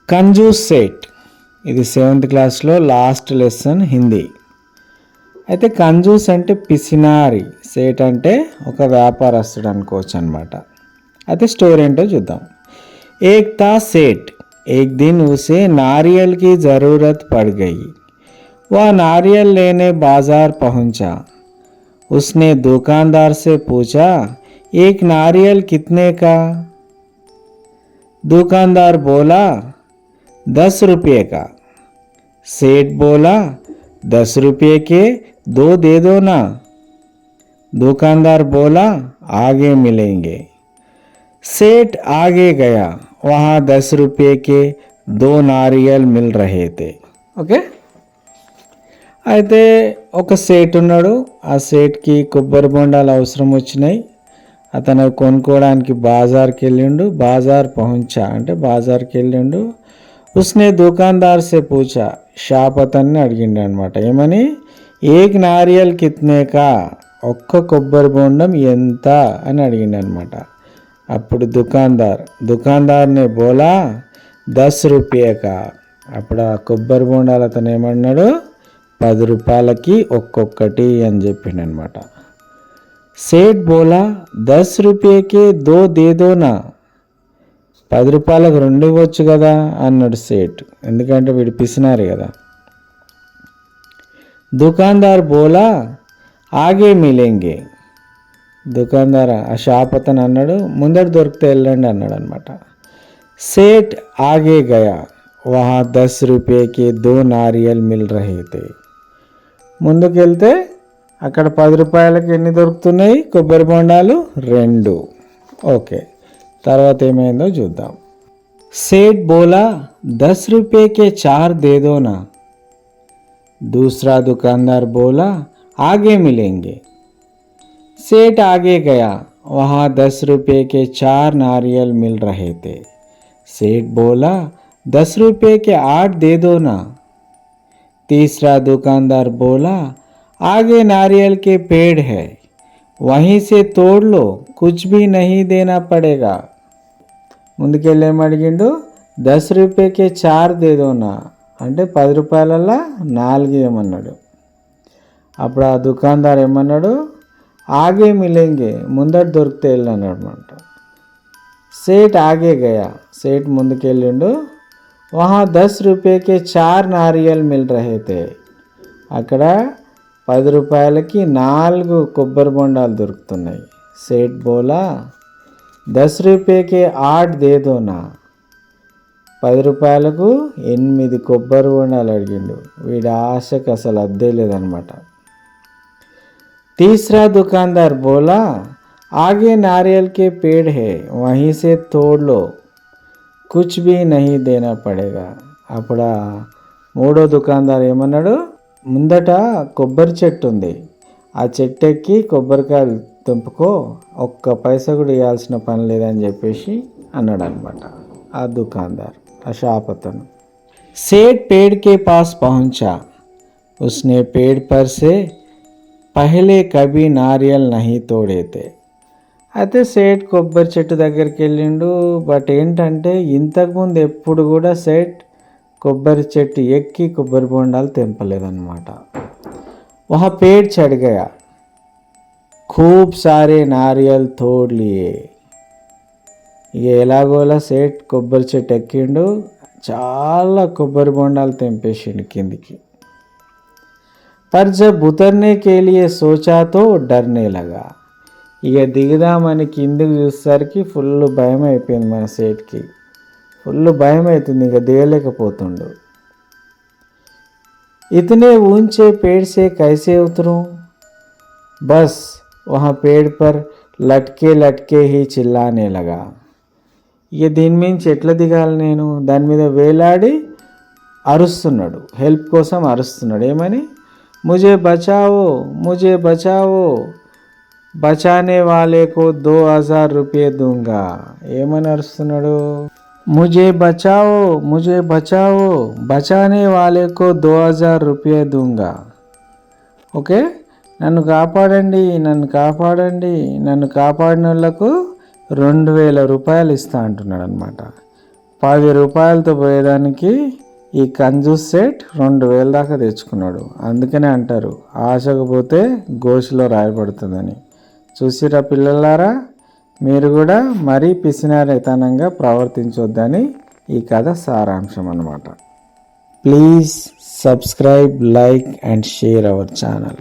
కంజూస్ సేట్, ఇది 7th క్లాస్లో last lesson Hindi. అయితే కంజూస్ అంటే పిసినారి, సేట్ అంటే ఒక వ్యాపారస్తుడు అనుకోవచ్చు అనమాట. అయితే స్టోరీ ఏంటో చూద్దాం. एक था सेठ, एक दिन उसे नारियल की ज़रूरत पड़ गई. वह नारियल लेने बाजार पहुंचा. उसने दुकानदार से पूछा, एक नारियल कितने का? दुकानदार बोला, 10 रुपये का. सेठ बोला, 10 रुपये के 2 दे दो ना. दुकानदार बोला, आगे मिलेंगे. सेठ आगे गया. वहाँ 10 रुपये के 2 नारियल मिल रहे थे. ఓకే, అయితే ఒక సేట్ ఉన్నాడు. ఆ సేట్కి కొబ్బరి బొండాలు అవసరం వచ్చినాయి. అతను కొనుక్కోవడానికి బాజార్కి వెళ్ళిండు. బాజార్ పహుంచా అంటే బాజార్కి వెళ్ళిండు. ఉస్నే దుకాందార్ సే పూచా, షాప్ అతన్ని అడిగిండు అనమాట. ఏమని? ఏక్ నారియల్ కిత్నేకా, ఒక్క కొబ్బరి బొండం ఎంత అని అడిగిండు అనమాట. అప్పుడు దుకాందార్నే బోలా 10 రూపాయ కా. అప్పుడు ఆ కొబ్బరి బొండాలు అతను ఏమన్నాడు? 10 రూపాయలకి ఒక్కొక్కటి అని చెప్పిండు అనమాట. సేట్ బోలా 10 రూపాయకే 2 దేదోనా, 10 రూపాయలకు 2 ఇవ్వచ్చు కదా అన్నాడు సేట్. ఎందుకంటే వీడు పిసినారు కదా. దుకాందార్ బోలా ఆగే మిలేంగే. దుకాందార్ ఆ షాప్ అతను అన్నాడు, ముందర దొరికితే వెళ్ళండి అన్నాడు అనమాట. సేట్ ఆగే గయా. వహా 10 రూపాయకి 2 నారియల్ మిల్ రహే తే. ముందుకు వెళ్తే అక్కడ 10 రూపాయలకి ఎన్ని దొరుకుతున్నాయి? కొబ్బరి బొండాలు 2. ఓకే, తర్వాత ఏమైందో చూద్దాం. సేట్ బోలా 10 రూపాయకే 4 దే దో నా. दूसरा दुकानदार बोला, आगे मिलेंगे. सेठ आगे गया. वहाँ 10 रुपये के 4 नारियल मिल रहे थे. सेठ बोला, 10 रुपये के 8 दे दो ना. तीसरा दुकानदार बोला, आगे नारियल के पेड़ है, वहीं से तोड़ लो, कुछ भी नहीं देना पड़ेगा. ముందుకెళ్ళేమడిగిండు? 10 రూపాయకే 4 దేదోనా అంటే 10 రూపాయలల్లా 4 ఇవ్వమన్నాడు. అప్పుడు ఆ దుకాందార్ ఏమన్నాడు? ఆగే మిలేంగే, ముందట దొరికితే వెళ్ళన్నాడు అనమాట. సేట్ ఆగే గయా. సేట్ ముందుకెళ్ళిండు. వహా 10 రూపాయకే 4 నారియల్ మిల్ రహే తే. అక్కడ 10 రూపాయలకి 4 కొబ్బరి బొండాలు దొరుకుతున్నాయి. సేట్ బోలా 10 రూపాయకే 8 దేదోనా. 10 రూపాయలకు 8 కొబ్బరి బొండాలు అడిగిండు. వీడి ఆశకు అసలు అద్దే లేదనమాట. तीसरा दुकानदार बोला, आगे नारियल के पेड़ है, वहीं से तोड़ लो, कुछ भी नहीं देना पड़ेगा. అప్పుడు మూడో దుకాందార్ ఏమన్నాడు? ముందట కొబ్బరి చెట్టు ఉంది, ఆ చెట్టు ఎక్కి కొబ్బరికాయలు తెంపుకో, ఒక్క పైసా కూడా ఇవ్వాల్సిన పని లేదని చెప్పేసి అన్నాడు అనమాట ఆ దుకాందార్, ఆ షాప్ అతను. सेठ पेड़ के पास पहुंचा. उसने पेड़ पर से పహలే కభీ నారియల్ నహీ తోడే తే. అయితే సేట్ కొబ్బరి చెట్టు దగ్గరికి వెళ్ళిండు. బట్ ఏంటంటే ఇంతకుముందు ఎప్పుడు కూడా సేట్ కొబ్బరి చెట్టు ఎక్కి కొబ్బరి బొండాలు తెంపలేదన్నమాట. వహా పేడ్ చడ్ గయా. ఖూబ్ సారే నారియల్ తోడ్ లియే. ఇక ఎలాగోలా సేట్ కొబ్బరి చెట్టు ఎక్కిండు, చాలా కొబ్బరి బొండాలు తెంపేసిండు కిందికి. पर जब उतरने के लिए सोचा तो डरने लगा. ఇక దిగుదామని కిందికి చూసేసరికి ఫుల్ భయం అయిపోయింది మన సేట్కి. ఫుల్ భయం అవుతుంది, ఇక దిగలేకపోతుండు. इतने ऊंचे पेड़ से कैसे उतरूं? बस वहाँ पेड़ पर लटके लटके ही चिल्लाने लगा. ఇక దీని మించి ఎట్లా దిగాలి నేను? దాని మీద వేలాడి అరుస్తున్నాడు, హెల్ప్ కోసం అరుస్తున్నాడు. ఏమని? मुझे बचाओ, मुझे बचाओ, बचाने वाले को 2000 रुपये दूंगा. ఏమని అరుస్తున్నాడు? मुझे बचाओ, मुझे बचाओ, बचाने वाले को 2000 रुपये दूंगा. ఓకే, నన్ను కాపాడండి, నన్ను కాపాడండి, నన్ను కాపాడిన వాళ్ళకు 2000 రూపాయలు ఇస్తా అంటున్నాడు అనమాట. రూపాయలతో పోయేదానికి ఈ కంజూస్ సెట్ 2000 దాకా తెచ్చుకున్నాడు. అందుకనే అంటారు ఆశకు పోతే గోషిలో రాయబడుతుందని. చూసిరా పిల్లలారా, మీరు కూడా మరీ పిసినారితనంగా ప్రవర్తించొద్దని ఈ కథ సారాంశం అన్నమాట. Please subscribe, like and share our channel.